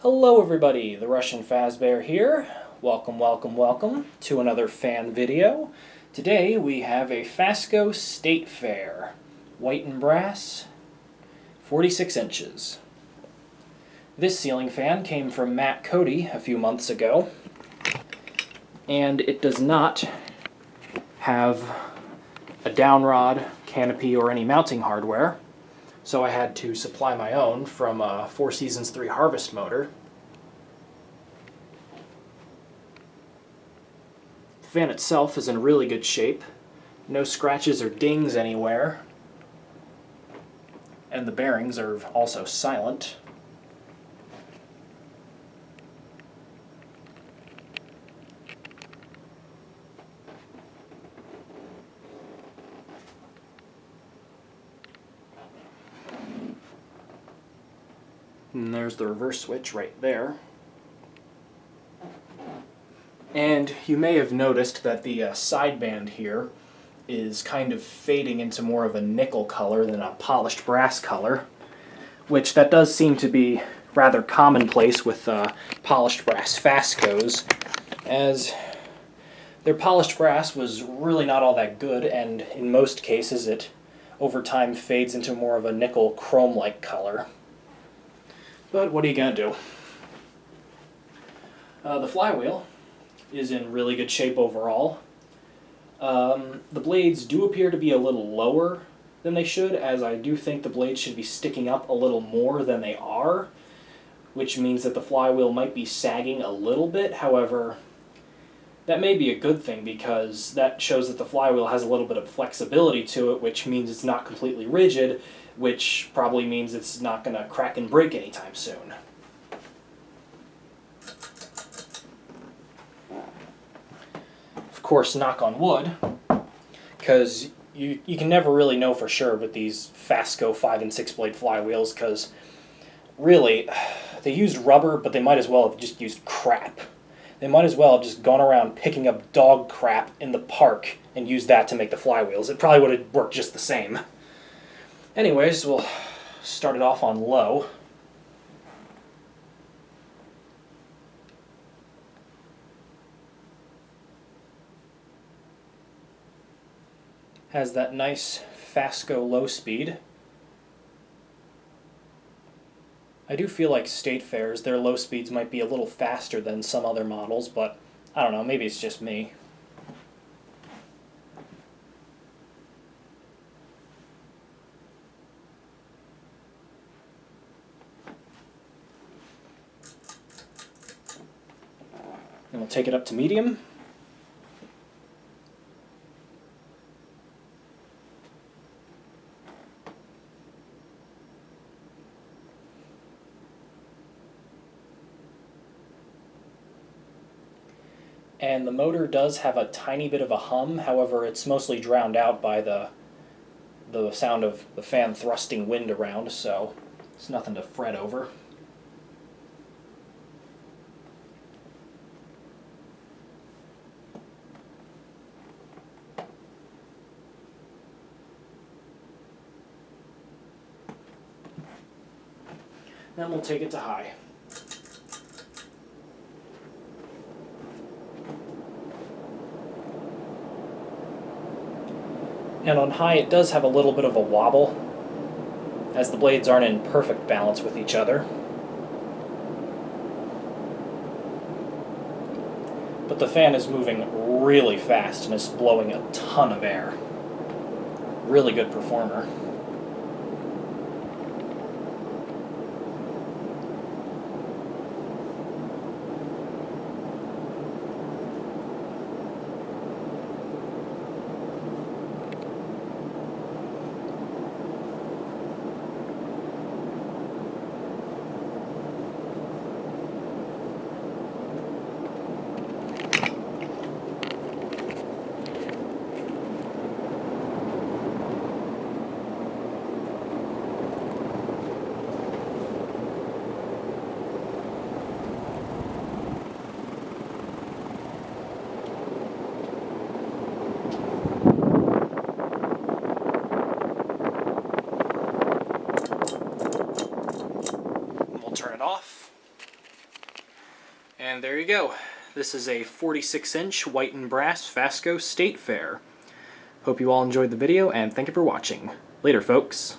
Hello everybody, the Russian Fazbear here. Welcome, welcome, welcome to another fan video. Today we have a Fasco State Fair. White and brass, 46 inches. This ceiling fan came from Matt Cody a few months ago, and it does not have a downrod, canopy, or any mounting hardware. So I had to supply my own from a Four Seasons 3 Harvest motor. The fan itself is in really good shape. No scratches or dings anywhere. And the bearings are also silent. And there's the reverse switch right there. And you may have noticed that the sideband here is kind of fading into more of a nickel color than a polished brass color, which that does seem to be rather commonplace with polished brass Fascos, as their polished brass was really not all that good, and in most cases it over time fades into more of a nickel chrome-like color. But what are you going to do? The flywheel is in really good shape overall. The blades do appear to be a little lower than they should, as I do think the blades should be sticking up a little more than they are, which means that the flywheel might be sagging a little bit. However, that may be a good thing because that shows that the flywheel has a little bit of flexibility to it, which means it's not completely rigid, which probably means it's not going to crack and break anytime soon. Of course, knock on wood, because you can never really know for sure with these Fasco 5 and 6 blade flywheels, because really, they used rubber, but they might as well have just used crap. They might as well have just gone around picking up dog crap in the park and used that to make the flywheels. It probably would have worked just the same. Anyways, we'll start it off on low. Has that nice Fasco low speed. I do feel like State Fairs, their low speeds might be a little faster than some other models, but I don't know, maybe it's just me. And we'll take it up to medium. And the motor does have a tiny bit of a hum, however it's mostly drowned out by the sound of the fan thrusting wind around, so it's nothing to fret over. Then we'll take it to high. And on high it does have a little bit of a wobble, as the blades aren't in perfect balance with each other. But the fan is moving really fast and is blowing a ton of air. Really good performer. turn it off. And there you go. This is a 46-inch white and brass Fasco State Fair. Hope you all enjoyed the video, and thank you for watching. Later, folks.